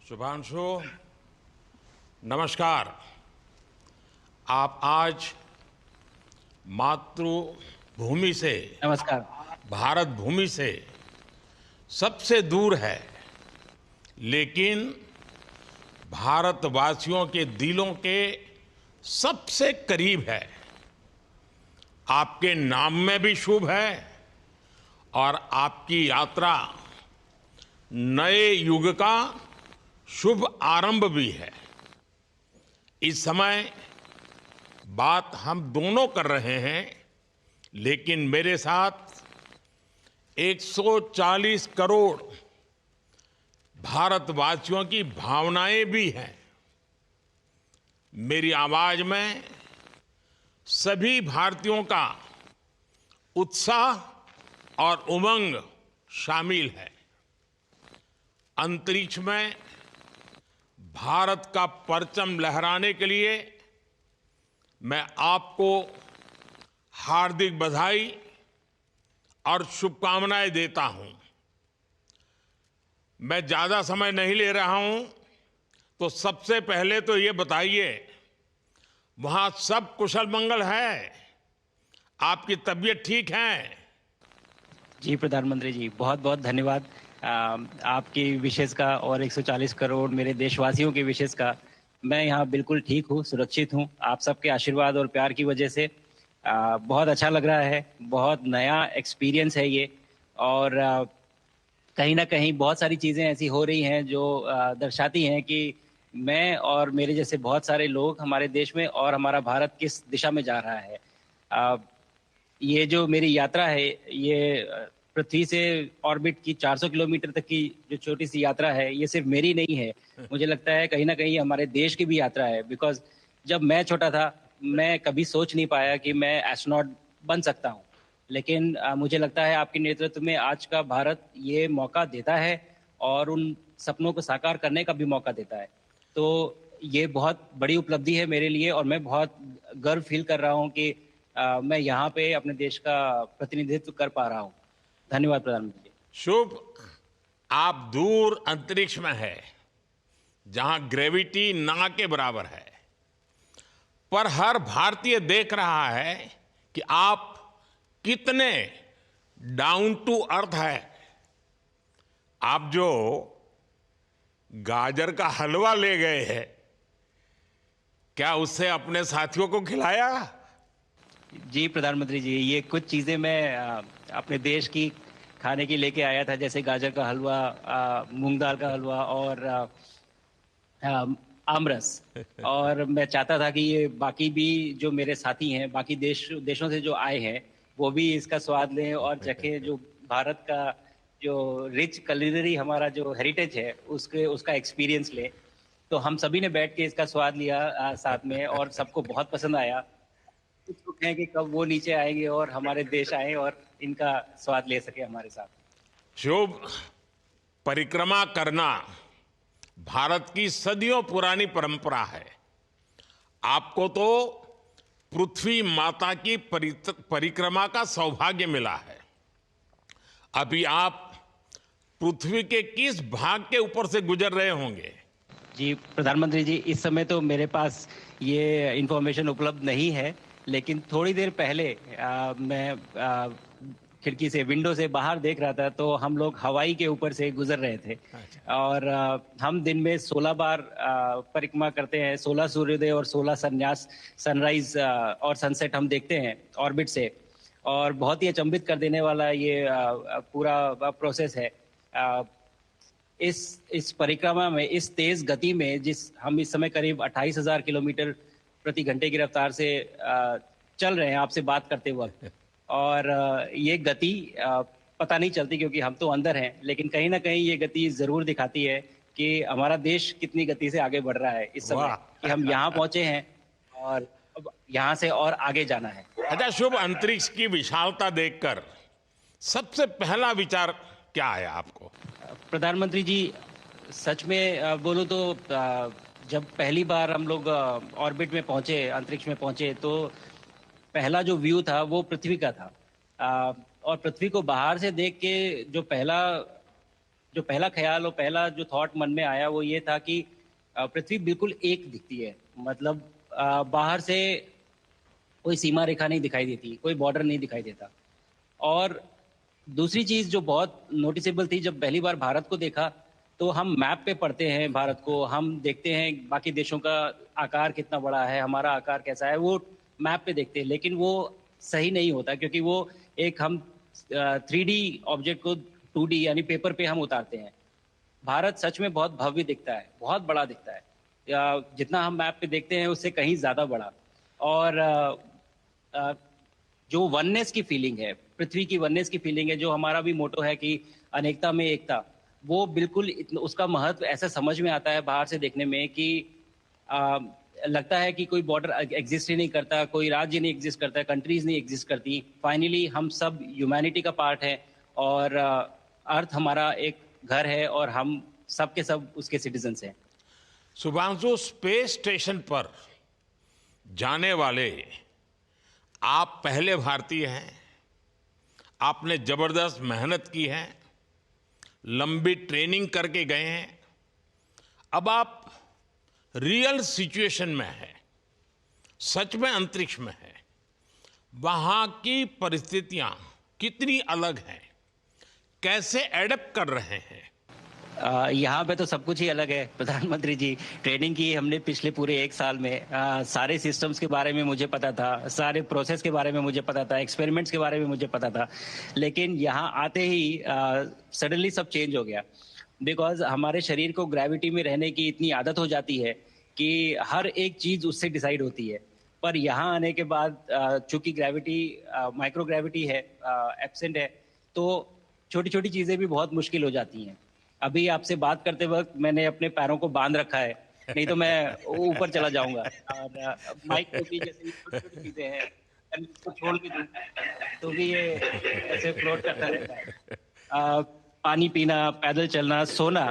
शुभांशु, नमस्कार। आप आज मातृभूमि से, नमस्कार। भारत भूमि से सबसे दूर है, लेकिन भारतवासियों के दिलों के सबसे करीब है। आपके नाम में भी शुभ है और आपकी यात्रा नए युग का शुभ आरंभ भी है। इस समय बात हम दोनों कर रहे हैं, लेकिन मेरे साथ 140 करोड़ भारतवासियों की भावनाएं भी हैं। मेरी आवाज में सभी भारतीयों का उत्साह और उमंग शामिल है। अंतरिक्ष में भारत का परचम लहराने के लिए मैं आपको हार्दिक बधाई और शुभकामनाएं देता हूं। मैं ज्यादा समय नहीं ले रहा हूं, तो सबसे पहले तो ये बताइए, वहां सब कुशल मंगल है? आपकी तबीयत ठीक है? जी, प्रधानमंत्री जी, बहुत-बहुत धन्यवाद आपकी विशेष का और 140 करोड़ मेरे देशवासियों की विशेष का। मैं यहाँ बिल्कुल ठीक हूँ, सुरक्षित हूँ। आप सबके आशीर्वाद और प्यार की वजह से बहुत अच्छा लग रहा है। बहुत नया एक्सपीरियंस है ये और कहीं न कहीं बहुत सारी चीज़ें ऐसी हो रही हैं जो दर्शाती हैं कि मैं और मेरे जैसे बहुत सारे लोग हमारे देश में और हमारा भारत किस दिशा में जा रहा है। अ, ये जो मेरी यात्रा है, ये पृथ्वी से ऑर्बिट की 400 किलोमीटर तक की जो छोटी-सी यात्रा है, ये सिर्फ़ मेरी नहीं है। मुझे लगता है कहीं न कहीं हमारे देश की भी यात्रा है बिकॉज़ जब मैं छोटा था, मैं कभी सोच नहीं पाया कि मैं एस्ट्रोनॉट बन सकता हूँ। लेकिन मुझे लगता है आपके नेतृत्व में आज का भारत ये मौका देता है और उन सपनों को साकार करने का भी मौका देता है। तो ये बहुत बड़ी उपलब्धि है मेरे लिए और मैं बहुत गर्व फ़ील कर रहा हूँ कि मैं यहाँ पे अपने देश का प्रतिनिधित्व कर पा रहा हूँ। धन्यवाद प्रधानमंत्री जी। शुभ। आप दूर अंतरिक्ष में है, जहां ग्रेविटी ना के बराबर है, पर हर भारतीय देख रहा है कि आप कितने डाउन टू अर्थ है। आप जो गाजर का हलवा ले गए हैं, क्या उससे अपने साथियों को खिलाया? जी, प्रधानमंत्री जी, ये कुछ चीज़ें मैं अपने देश की खाने की लेके आया था जैसे गाजर का हलवा, मूँग दाल का हलवा और आमरस। और मैं चाहता था कि ये बाकी भी जो मेरे साथी हैं, बाकी देशों से जो आए हैं, वो भी इसका स्वाद लें और चखें जो भारत का जो रिच कुलिनरी हमारा जो हेरिटेज है, उसके उसका एक्सपीरियंस लें। तो हम सभी ने बैठ के इसका स्वाद लिया साथ में और सबको बहुत पसंद आया। उत्सुक हैं कि कब वो नीचे आएँगे और हमारे देश आएँ और इनका स्वाद ले सकें हमारे साथ। शुभ। परिक्रमा करना भारत की सदियों पुरानी परंपरा है। आपको तो पृथ्वी माता की परिक्रमा का सौभाग्य मिला है। अभी आप पृथ्वी के किस भाग के ऊपर से गुजर रहे होंगे? जी, प्रधानमंत्री जी, इस समय तो मेरे पास ये इन्फॉर्मेशन उपलब्ध नहीं है, लेकिन थोड़ी देर पहले मैं खिड़की से, विंडो से बाहर देख रहा था, तो हम लोग हवाई के ऊपर से गुज़र रहे थे अच्छा। और हम दिन में 16 बार परिक्रमा करते हैं, 16 सूर्योदय और 16 सनराइज़ और सनसेट हम देखते हैं ऑर्बिट से और बहुत ही अचंभित कर देने वाला ये पूरा प्रोसेस है। अ, इस परिक्रमा में, इस तेज़ गति में जिस हम इस समय करीब 28,000 किलोमीटर प्रति घंटे की रफ़्तार से चल रहे हैं आपसे बात करते वक़्त और ये गति पता नहीं चलती क्योंकि हम तो अंदर हैं, लेकिन कहीं न कहीं ये गति ज़रूर दिखाती है कि हमारा देश कितनी गति से आगे बढ़ रहा है इस समय, कि हम यहाँ वाह। पहुँचे हैं और अब यहाँ से और आगे जाना है। अच्छा शुभ, अंतरिक्ष की विशालता देखकर सबसे पहला विचार क्या आया आपको? प्रधानमंत्री जी, सच में बोलूँ तो जब पहली बार हम लोग ऑर्बिट में पहुँचे, अंतरिक्ष में पहुँचे, तो पहला जो व्यू था वो पृथ्वी का था। और पृथ्वी को बाहर से देख के जो पहला ख्याल और पहला जो थॉट मन में आया वो ये था कि पृथ्वी बिल्कुल एक दिखती है। मतलब बाहर से कोई सीमा रेखा नहीं दिखाई देती, कोई बॉर्डर नहीं दिखाई देता। और दूसरी चीज जो बहुत नोटिसेबल थी, जब पहली बार भारत को देखा तो हम मैप पे पढ़ते हैं भारत को, हम देखते हैं बाकी देशों का आकार कितना बड़ा है, हमारा आकार कैसा है, वो मैप पे देखते हैं। लेकिन वो सही नहीं होता, क्योंकि वो एक हम 3D ऑब्जेक्ट को 2D यानी पेपर पे हम उतारते हैं। भारत सच में बहुत भव्य दिखता है, बहुत बड़ा दिखता है, जितना हम मैप पे देखते हैं उससे कहीं ज्यादा बड़ा। और अ, जो वननेस की फीलिंग है, पृथ्वी की वननेस की फीलिंग है, जो हमारा भी मोटो है कि अनेकता में एकता, वो बिल्कुल उसका महत्व ऐसा समझ में आता है बाहर से देखने में कि आ, लगता है कि कोई बॉर्डर एग्जिस्ट ही नहीं करता, कोई राज्य नहीं एग्जिस्ट करता, कंट्रीज नहीं एग्जिस्ट करती। फाइनली हम सब ह्यूमैनिटी का पार्ट है, और अर्थ हमारा एक घर है, और हम सब के सब उसके सिटीजन्स हैं। शुभांशु, स्पेस स्टेशन पर जाने वाले आप पहले भारतीय हैं। आपने जबरदस्त मेहनत की है, लंबी ट्रेनिंग करके गए हैं। अब आप रियल सिचुएशन में हैं, सच में अंतरिक्ष में हैं। वहां की परिस्थितियां कितनी अलग हैं, कैसे एडप्ट कर रहे हैं? यहाँ पे तो सब कुछ ही अलग है प्रधानमंत्री जी। ट्रेनिंग की हमने पिछले पूरे 1 साल में। सारे सिस्टम्स के बारे में मुझे पता था, सारे प्रोसेस के बारे में मुझे पता था, एक्सपेरिमेंट्स के बारे में मुझे पता था। लेकिन यहाँ आते ही सडनली सब चेंज हो गया, बिकॉज हमारे शरीर को ग्रेविटी में रहने की इतनी आदत हो जाती है कि हर एक चीज उससे डिसाइड होती है। पर यहाँ आने के बाद चूंकि ग्रेविटी माइक्रो ग्रेविटी है, एब्सेंट है, तो छोटी छोटी चीजें भी बहुत मुश्किल हो जाती हैं। अभी आपसे बात करते वक्त मैंने अपने पैरों को बांध रखा है, नहीं तो मैं ऊपर चला जाऊंगा। और माइक पे भी जैसे छोटी छोटी चीजें हैं, अगर इसको छोड़ भी दूं तो भी ये ऐसे फ्लोट करता रहता है। पानी पीना, पैदल चलना, सोना।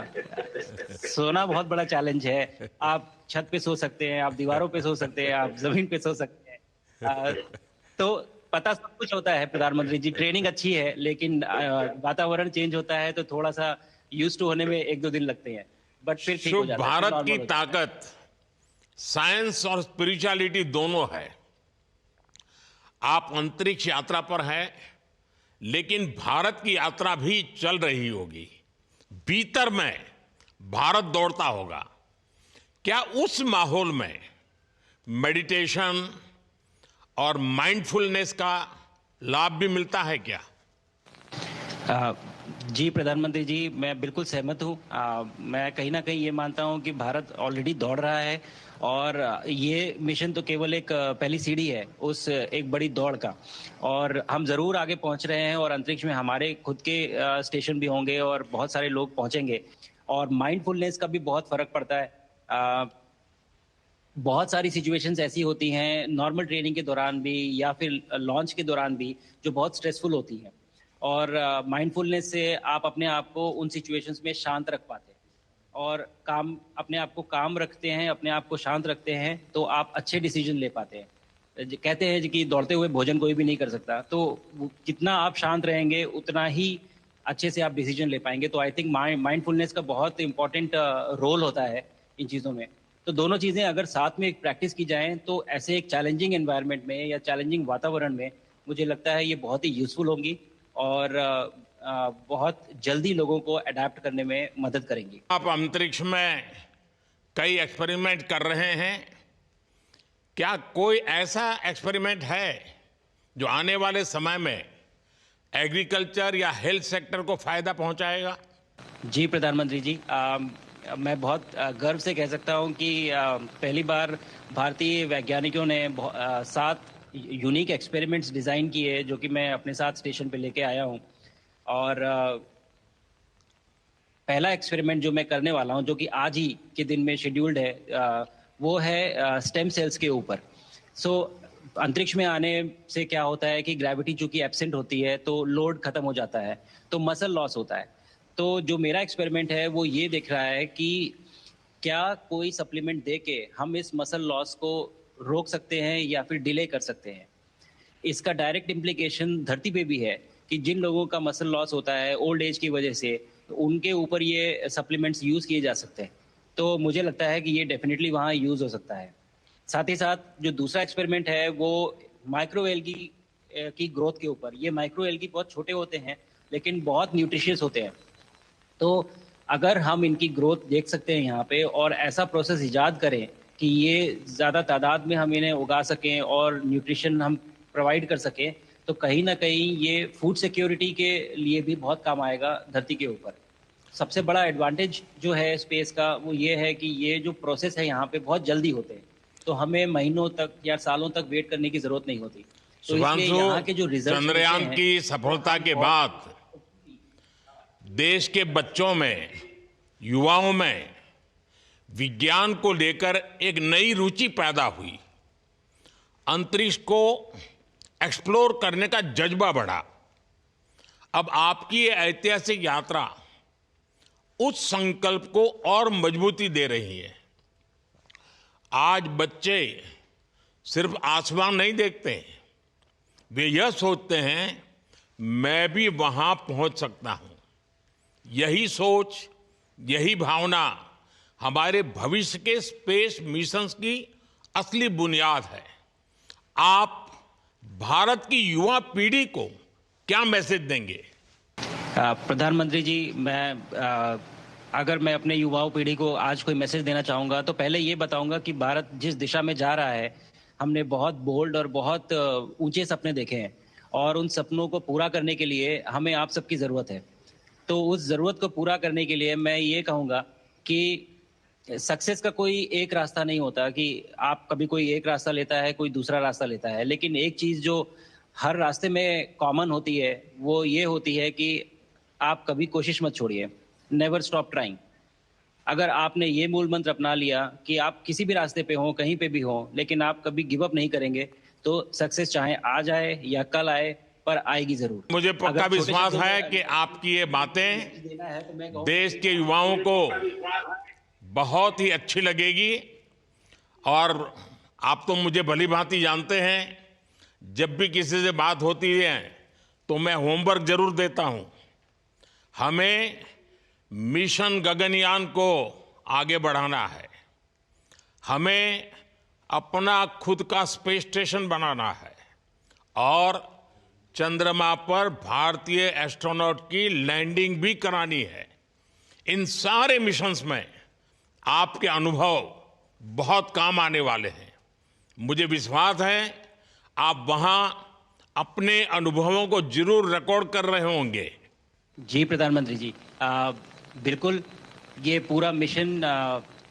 सोना बहुत बड़ा चैलेंज है। आप छत पे सो सकते हैं, आप दीवारों पे सो सकते हैं, आप जमीन पे सो सकते हैं। तो पता सब कुछ होता है प्रधानमंत्री जी, ट्रेनिंग अच्छी है, लेकिन वातावरण चेंज होता है तो थोड़ा सा यूज टू होने में 1-2 दिन लगते हैं, बट फिर ठीक हो शुभ, जाता है, फिर भारत नॉर्मल की हो जाता है। ताकत साइंस और स्पिरिचुअलिटी दोनों है। आप अंतरिक्ष यात्रा पर हैं, लेकिन भारत की यात्रा भी चल रही होगी। भीतर में भारत दौड़ता होगा। क्या उस माहौल में मेडिटेशन और माइंडफुलनेस का लाभ भी मिलता है क्या? अ, जी प्रधानमंत्री जी, मैं बिल्कुल सहमत हूँ। मैं कहीं ना कहीं ये मानता हूँ कि भारत ऑलरेडी दौड़ रहा है, और ये मिशन तो केवल एक पहली सीढ़ी है उस एक बड़ी दौड़ का। और हम जरूर आगे पहुंच रहे हैं, और अंतरिक्ष में हमारे खुद के स्टेशन भी होंगे और बहुत सारे लोग पहुंचेंगे। और माइंडफुलनेस का भी बहुत फर्क पड़ता है। बहुत सारी सिचुएशंस ऐसी होती हैं नॉर्मल ट्रेनिंग के दौरान भी, या फिर लॉन्च के दौरान भी, जो बहुत स्ट्रेसफुल होती हैं। और माइंडफुलनेस से आप अपने आप को उन सिचुएशंस में शांत रख पाते हैं, और काम अपने आप को काम रखते हैं, अपने आप को शांत रखते हैं, तो आप अच्छे डिसीजन ले पाते हैं। कहते हैं कि दौड़ते हुए भोजन कोई भी नहीं कर सकता, तो जितना आप शांत रहेंगे उतना ही अच्छे से आप डिसीजन ले पाएंगे। तो आई थिंक माइंडफुलनेस का बहुत इंपॉर्टेंट रोल होता है इन चीज़ों में। तो दोनों चीज़ें अगर साथ में एक प्रैक्टिस की जाएं तो ऐसे एक चैलेंजिंग एनवायरनमेंट में या चैलेंजिंग वातावरण में मुझे लगता है ये बहुत ही यूजफुल होंगी, और बहुत जल्दी लोगों को अडेप्ट करने में मदद करेंगी। आप अंतरिक्ष में कई एक्सपेरिमेंट कर रहे हैं। क्या कोई ऐसा एक्सपेरिमेंट है जो आने वाले समय में एग्रीकल्चर या हेल्थ सेक्टर को फायदा पहुंचाएगा? जी प्रधानमंत्री जी, मैं बहुत गर्व से कह सकता हूं कि पहली बार भारतीय वैज्ञानिकों ने 7 यूनिक एक्सपेरिमेंट्स डिज़ाइन किए, जो कि मैं अपने साथ स्टेशन पे लेके आया हूं। और पहला एक्सपेरिमेंट जो मैं करने वाला हूं, जो कि आज ही के दिन में शेड्यूल्ड है, वो है स्टेम सेल्स के ऊपर। सो अंतरिक्ष में आने से क्या होता है कि ग्रेविटी चूंकि एब्सेंट होती है तो लोड खत्म हो जाता है, तो मसल लॉस होता है। तो जो मेरा एक्सपेरिमेंट है वो ये देख रहा है कि क्या कोई सप्लीमेंट दे के हम इस मसल लॉस को रोक सकते हैं या फिर डिले कर सकते हैं। इसका डायरेक्ट इम्प्लीकेशन धरती पे भी है कि जिन लोगों का मसल लॉस होता है ओल्ड एज की वजह से, उनके ऊपर ये सप्लीमेंट्स यूज़ किए जा सकते हैं। तो मुझे लगता है कि ये डेफ़िनिटली वहाँ यूज़ हो सकता है। साथ ही साथ जो दूसरा एक्सपेरिमेंट है वो माइक्रो एल्गी की ग्रोथ के ऊपर। ये माइक्रो एल्गी बहुत छोटे होते हैं, लेकिन बहुत न्यूट्रिशियस होते हैं। तो अगर हम इनकी ग्रोथ देख सकते हैं यहाँ पे और ऐसा प्रोसेस इजाद करें कि ये ज़्यादा तादाद में हम इन्हें उगा सकें और न्यूट्रिशन हम प्रोवाइड कर सकें, तो कहीं न कहीं ये फूड सिक्योरिटी के लिए भी बहुत काम आएगा धरती के ऊपर। सबसे बड़ा एडवांटेज जो है स्पेस का वो ये है कि ये जो प्रोसेस है यहाँ पे बहुत जल्दी होते हैं। तो हमें महीनों तक या सालों तक वेट करने की ज़रूरत नहीं होती। तो इसलिए शुभांशु, यहाँ के जो रिज़ल्ट्स मिलते चंद्रयान हैं की वो सफलता हम के बहुत बाद देश के बच्चों में, युवाओं में विज्ञान को लेकर एक नई रुचि पैदा हुई। अंतरिक्ष को एक्सप्लोर करने का जज्बा बढ़ा। अब आपकी ये ऐतिहासिक यात्रा उस संकल्प को और मजबूती दे रही है। आज बच्चे सिर्फ आसमान नहीं देखते, वे यह सोचते हैं मैं भी वहां पहुंच सकता हूं। यही सोच, यही भावना हमारे भविष्य के स्पेस मिशंस की असली बुनियाद है। आप भारत की युवा पीढ़ी को क्या मैसेज देंगे? प्रधानमंत्री जी, अगर मैं अपने युवाओं पीढ़ी को आज कोई मैसेज देना चाहूँगा तो पहले ये बताऊँगा कि भारत जिस दिशा में जा रहा है, हमने बहुत बोल्ड और बहुत ऊंचे सपने देखे हैं और उन सपनों को पूरा करने के लिए हमें आप सबकी ज़रूरत है। तो उस ज़रूरत को पूरा करने के लिए मैं ये कहूँगा कि सक्सेस का कोई एक रास्ता नहीं होता कि आप कभी कोई एक रास्ता लेता है, कोई दूसरा रास्ता लेता है। लेकिन एक चीज़ जो हर रास्ते में कॉमन होती है, वो ये होती है कि आप कभी कोशिश मत छोड़िए। Never stop trying. अगर आपने ये मूल मंत्र अपना लिया कि आप किसी भी रास्ते पे हों, कहीं पे भी हों, लेकिन आप कभी गिव अप नहीं करेंगे, तो सक्सेस चाहे आज आए या कल आए, पर आएगी ज़रूर। मुझे पक्का अगर छोटे विश्वास शब्दों है में कि आपकी ये बातें देना है तो मैं कहूँगा देश कि के युवाओं को बहुत ही अच्छी लगेगी। और आप तो मुझे भली भांति जानते हैं, जब भी किसी से बात होती है तो मैं होमवर्क जरूर देता हूं। हमें मिशन गगनयान को आगे बढ़ाना है। हमें अपना खुद का स्पेस स्टेशन बनाना है और चंद्रमा पर भारतीय एस्ट्रोनॉट की लैंडिंग भी करानी है। इन सारे मिशंस में आपके अनुभव बहुत काम आने वाले हैं। मुझे विश्वास है आप वहां अपने अनुभवों को जरूर रिकॉर्ड कर रहे होंगे। जी प्रधानमंत्री जी, बिल्कुल। ये पूरा मिशन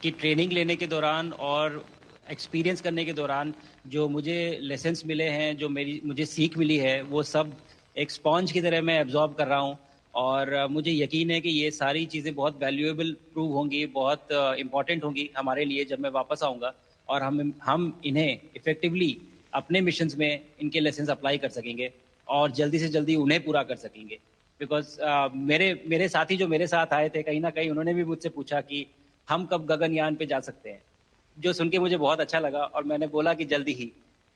की ट्रेनिंग लेने के दौरान और एक्सपीरियंस करने के दौरान जो मुझे लेसन्स मिले हैं, जो मुझे सीख मिली है, वो सब एक स्पॉन्ज की तरह मैं एब्जॉर्ब कर रहा हूँ। और मुझे यकीन है कि ये सारी चीज़ें बहुत वैल्यूएबल प्रूव होंगी, बहुत इम्पॉर्टेंट होंगी हमारे लिए जब मैं वापस आऊँगा और हम इन्हें इफ़ेक्टिवली अपने मिशंस में इनके लेसन्स अप्लाई कर सकेंगे और जल्दी से जल्दी उन्हें पूरा कर सकेंगे। बिकॉज़ मेरे साथी जो मेरे साथ आए थे, कहीं न कहीं उन्होंने भी मुझसे पूछा कि हम कब गगनयान पे जा सकते हैं? जो सुन के मुझे बहुत अच्छा लगा और मैंने बोला कि जल्दी ही।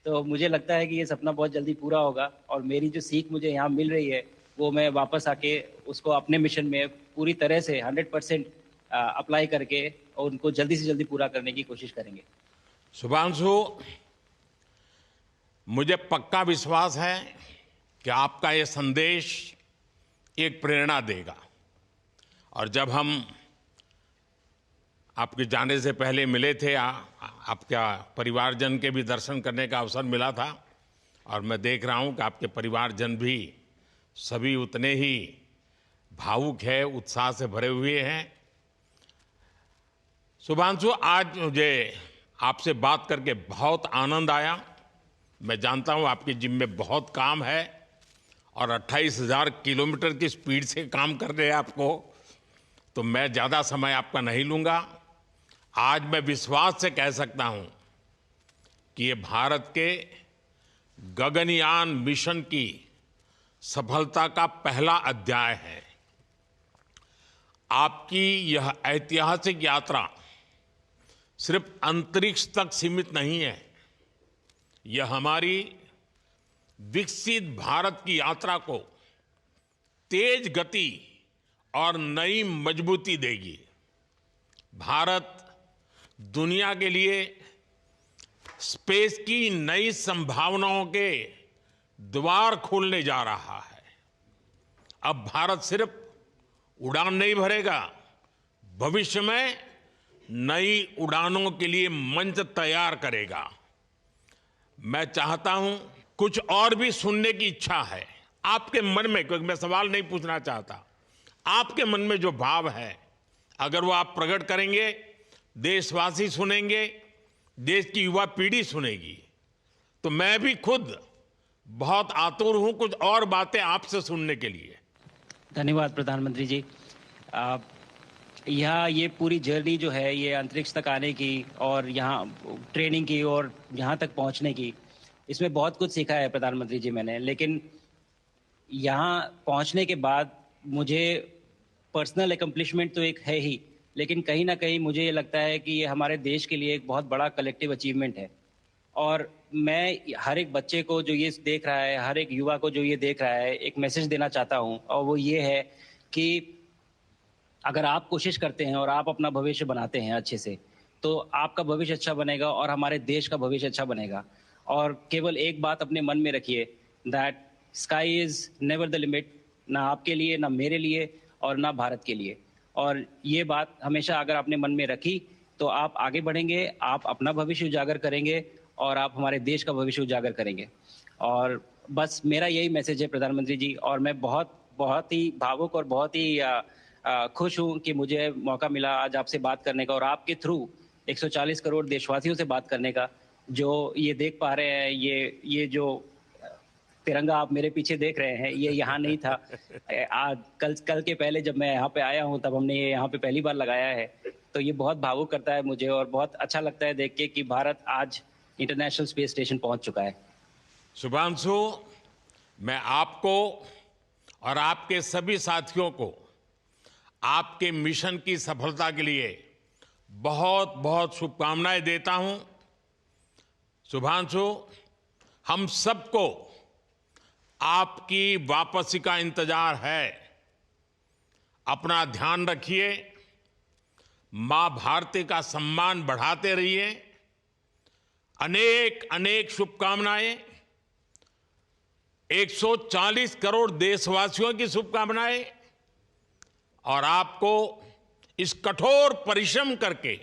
तो मुझे लगता है कि ये सपना बहुत जल्दी पूरा होगा और मेरी जो सीख मुझे यहाँ मिल रही है, वो मैं वापस आके उसको अपने मिशन में पूरी तरह से 100% अप्लाई करके और उनको जल्दी से जल्दी पूरा करने की कोशिश करेंगे। शुभांशु, मुझे पक्का विश्वास है कि आपका ये संदेश एक प्रेरणा देगा। और जब हम आपके जाने से पहले मिले थे, आपका परिवारजन के भी दर्शन करने का अवसर मिला था और मैं देख रहा हूं कि आपके परिवारजन भी सभी उतने ही भावुक है, उत्साह से भरे हुए हैं। शुभांशु, आज मुझे आपसे बात करके बहुत आनंद आया। मैं जानता हूं आपके जिम में बहुत काम है और 28,000 किलोमीटर की स्पीड से काम कर रहे हैं आपको, तो मैं ज़्यादा समय आपका नहीं लूँगा। आज मैं विश्वास से कह सकता हूं कि ये भारत के गगनयान मिशन की सफलता का पहला अध्याय है। आपकी यह ऐतिहासिक यात्रा सिर्फ अंतरिक्ष तक सीमित नहीं है, यह हमारी विकसित भारत की यात्रा को तेज गति और नई मजबूती देगी। भारत दुनिया के लिए स्पेस की नई संभावनाओं के द्वार खोलने जा रहा है। अब भारत सिर्फ उड़ान नहीं भरेगा, भविष्य में नई उड़ानों के लिए मंच तैयार करेगा। मैं चाहता हूं, कुछ और भी सुनने की इच्छा है आपके मन में, क्योंकि मैं सवाल नहीं पूछना चाहता, आपके मन में जो भाव है अगर वो आप प्रकट करेंगे, देशवासी सुनेंगे, देश की युवा पीढ़ी सुनेगी, तो मैं भी खुद बहुत आतुर हूं कुछ और बातें आपसे सुनने के लिए। धन्यवाद प्रधानमंत्री जी। यहाँ ये पूरी जर्नी जो है ये अंतरिक्ष तक आने की और यहाँ ट्रेनिंग की और यहाँ तक पहुँचने की, इसमें बहुत कुछ सीखा है प्रधानमंत्री जी मैंने। लेकिन यहाँ पहुँचने के बाद मुझे पर्सनल एकम्प्लिशमेंट तो एक है ही, लेकिन कहीं ना कहीं मुझे ये लगता है कि ये हमारे देश के लिए एक बहुत बड़ा कलेक्टिव अचीवमेंट है। और मैं हर एक बच्चे को जो ये देख रहा है, हर एक युवा को जो ये देख रहा है, एक मैसेज देना चाहता हूँ, और वो ये है कि अगर आप कोशिश करते हैं और आप अपना भविष्य बनाते हैं अच्छे से, तो आपका भविष्य अच्छा बनेगा और हमारे देश का भविष्य अच्छा बनेगा। और केवल एक बात अपने मन में रखिए, that sky is never the limit, ना आपके लिए, ना मेरे लिए और ना भारत के लिए। और ये बात हमेशा अगर आपने मन में रखी तो आप आगे बढ़ेंगे, आप अपना भविष्य उजागर करेंगे और आप हमारे देश का भविष्य उजागर करेंगे। और बस मेरा यही मैसेज है प्रधानमंत्री जी। और मैं बहुत बहुत ही भावुक और बहुत ही खुश हूं कि मुझे मौका मिला आज आपसे बात करने का और आपके थ्रू 140 करोड़ देशवासियों से बात करने का। जो ये देख पा रहे हैं, ये जो तिरंगा आप मेरे पीछे देख रहे हैं, ये यहाँ नहीं था। आज कल के पहले जब मैं यहाँ पे आया हूँ तब हमने ये यहाँ पे पहली बार लगाया है। तो ये बहुत भावुक करता है मुझे और बहुत अच्छा लगता है देख के कि भारत आज इंटरनेशनल स्पेस स्टेशन पहुंच चुका है। शुभांशु, मैं आपको और आपके सभी साथियों को आपके मिशन की सफलता के लिए बहुत बहुत शुभकामनाएं देता हूं। शुभांशु, हम सबको आपकी वापसी का इंतजार है। अपना ध्यान रखिए, मां भारती का सम्मान बढ़ाते रहिए। अनेक अनेक शुभकामनाएं, 140 करोड़ देशवासियों की शुभकामनाएं, और आपको इस कठोर परिश्रम करके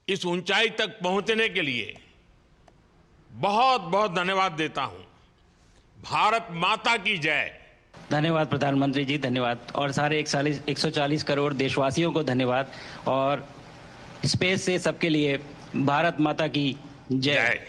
इस ऊंचाई तक पहुंचने के लिए बहुत बहुत धन्यवाद देता हूं। भारत माता की जय। धन्यवाद प्रधानमंत्री जी, धन्यवाद। और सारे 140 करोड़ देशवासियों को धन्यवाद। और स्पेस से सबके लिए भारत माता की जय।